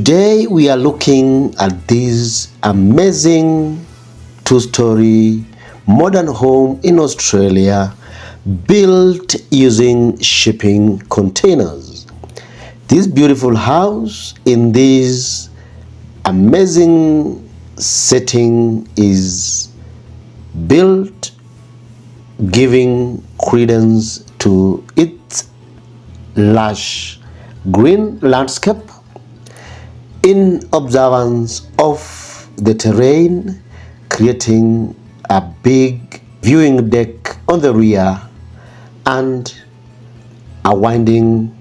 Today we are looking at this amazing two-story modern home in Australia built using shipping containers. This beautiful house in this amazing setting is built giving credence to its lush green landscape in observance of the terrain, creating a big viewing deck on the rear and a winding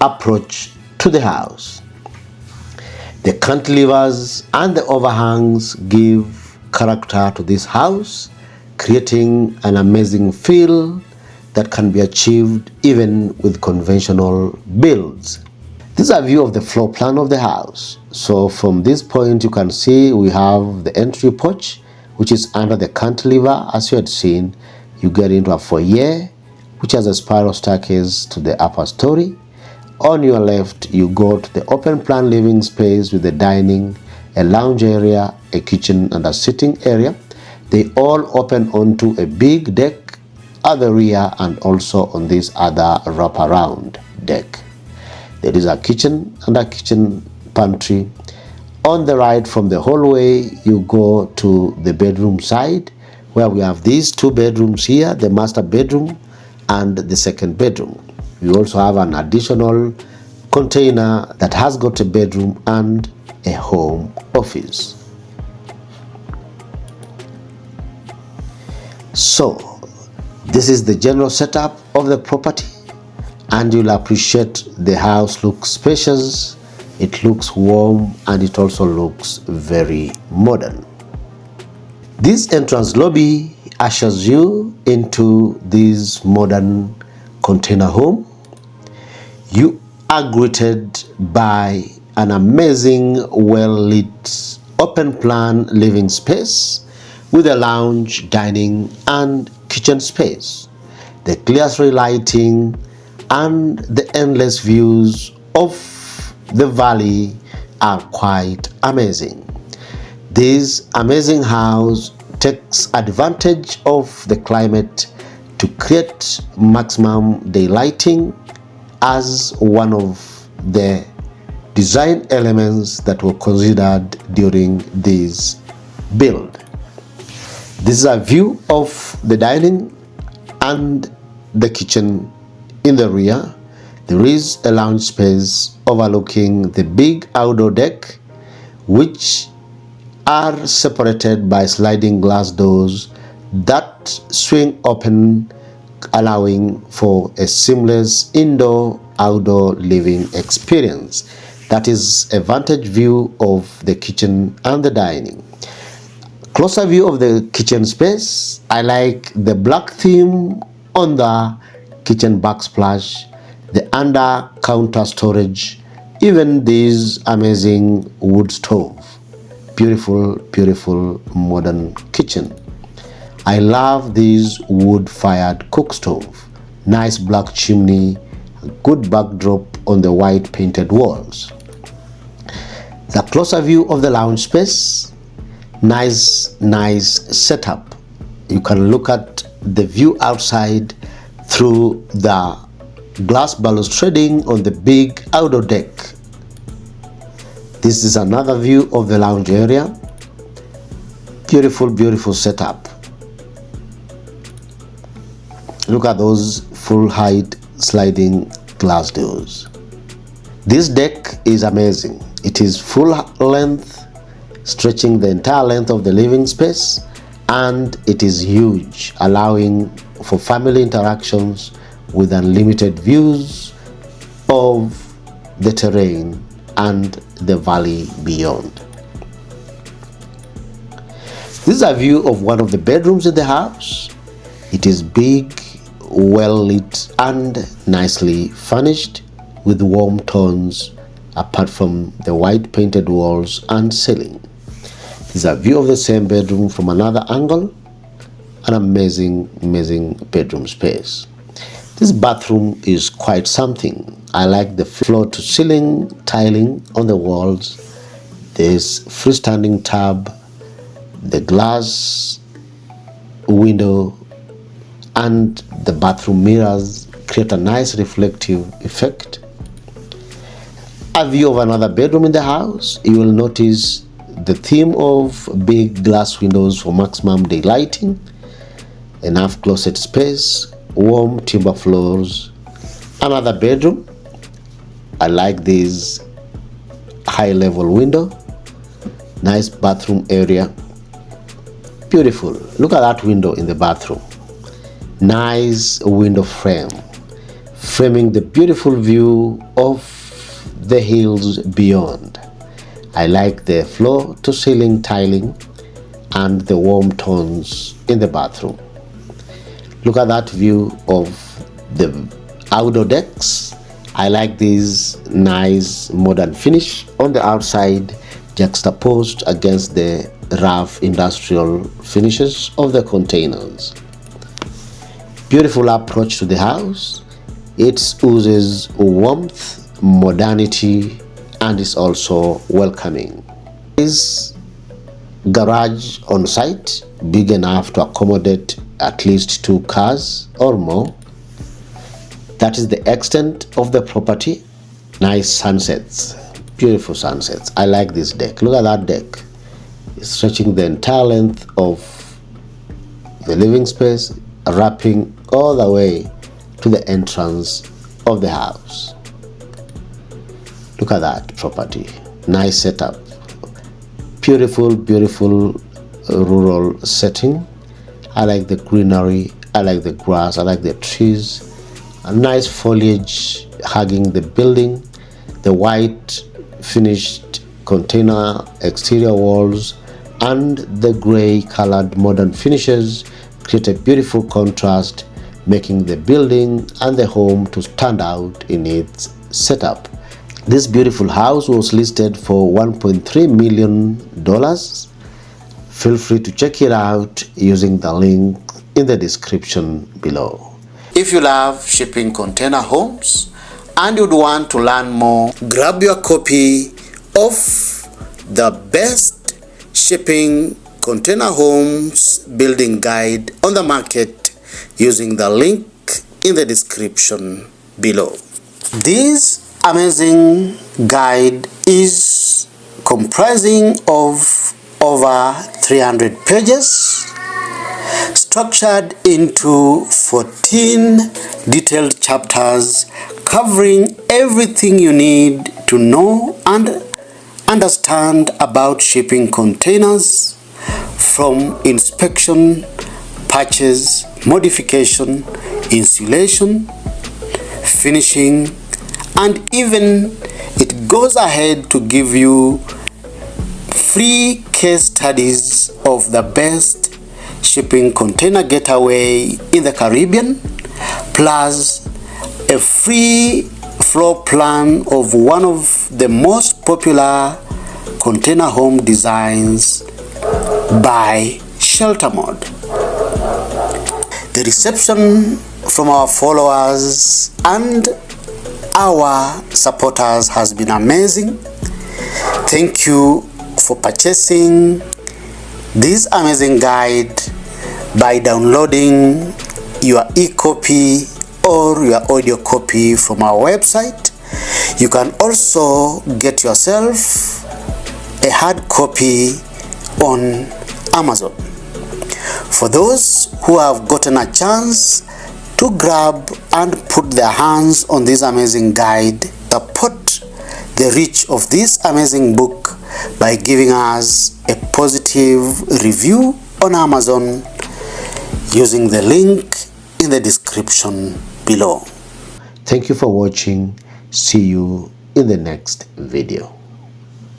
approach to the house. The cantilevers and the overhangs give character to this house, creating an amazing feel that can be achieved even with conventional builds. This is a view of the floor plan of the house. So from this point you can see we have the entry porch, which is under the cantilever. As you had seen, you get into a foyer which has a spiral staircase to the upper story. On your left you go to the open plan living space with the dining, a lounge area, a kitchen and a sitting area. They all open onto a big deck at the rear and also on this other wraparound deck. There is a kitchen and a kitchen pantry. On the right from the hallway, you go to the bedroom side where we have these two bedrooms here, the master bedroom and the second bedroom. We also have an additional container that has got a bedroom and a home office. So, this is the general setup of the property, and you'll appreciate the house looks spacious, it looks warm, and it also looks very modern. This entrance lobby ushers you into this modern container home. You are greeted by an amazing well-lit open plan living space with a lounge, dining and kitchen space. The clear lighting and the endless views of the valley are quite amazing. This amazing house takes advantage of the climate to create maximum daylighting as one of the design elements that were considered during this build. This is a view of the dining and the kitchen in the rear. There is a lounge space overlooking the big outdoor deck, which are separated by sliding glass doors that swing open, allowing for a seamless indoor-outdoor living experience. That is a vantage view of the kitchen and the dining. Closer view of the kitchen space. I like the black theme on the kitchen backsplash, the under counter storage, even this amazing wood stove. Beautiful modern kitchen. I love this wood fired cook stove. Nice black chimney, a good backdrop on the white painted walls. The closer view of the lounge space. Nice setup. You can look at the view outside through the glass balustrading on the big outdoor deck. This is another view of the lounge area. Beautiful setup. Look at those full height sliding glass doors. This deck is amazing. It is full length, stretching the entire length of the living space, and it is huge, allowing for family interactions with unlimited views of the terrain and the valley beyond. This is a view of one of the bedrooms in the house. It is big, well lit and nicely furnished with warm tones apart from the white painted walls and ceiling. This is a view of the same bedroom from another angle. An amazing bedroom space. This bathroom is quite something. I like the floor to ceiling tiling on the walls. There's freestanding tub, the glass window and the bathroom mirrors create a nice reflective effect. A view of another bedroom in the house, you will notice the theme of big glass windows for maximum daylighting, enough closet space, warm timber floors. Another bedroom, I like this high level window, nice bathroom area, beautiful. Look at that window in the bathroom, nice window frame framing the beautiful view of the hills beyond. I like the floor to ceiling tiling and the warm tones in the bathroom. Look at that view of the outdoor decks. I like this nice modern finish on the outside juxtaposed against the rough industrial finishes of the containers. Beautiful approach to the house. It oozes warmth, modernity, and is also welcoming. This garage on site, big enough to accommodate at least 2 cars or more. That is the extent of the property. Nice sunsets, beautiful sunsets. I like this deck. Look at that deck. It's stretching the entire length of the living space, wrapping all the way to the entrance of the house. Look at that property. Nice setup. Beautiful, beautiful rural setting. I like the greenery. I like the grass. I like the trees. A nice foliage hugging the building. The white finished container exterior walls and the gray colored modern finishes create a beautiful contrast, making the building and the home to stand out in its setup. This beautiful house was listed for $1.3 million. Feel free to check it out using the link in the description below. If you love shipping container homes and you'd want to learn more, grab your copy of the best shipping container homes building guide on the market using the link in the description below. This amazing guide is comprising of over 300 pages, structured into 14 detailed chapters covering everything you need to know and understand about shipping containers, from inspection, purchase, modification, insulation, finishing, and even it goes ahead to give you free case studies of the best shipping container getaway in the Caribbean, plus a free floor plan of one of the most popular container home designs by Shelter Mode. The reception from our followers and our supporters has been amazing. Thank you for purchasing this amazing guide by downloading your e-copy or your audio copy from our website. You can also get yourself a hard copy on Amazon. For those who have gotten a chance to grab and put their hands on this amazing guide, support the reach of this amazing book by giving us a positive review on Amazon using the link in the description below. Thank you for watching. See you in the next video.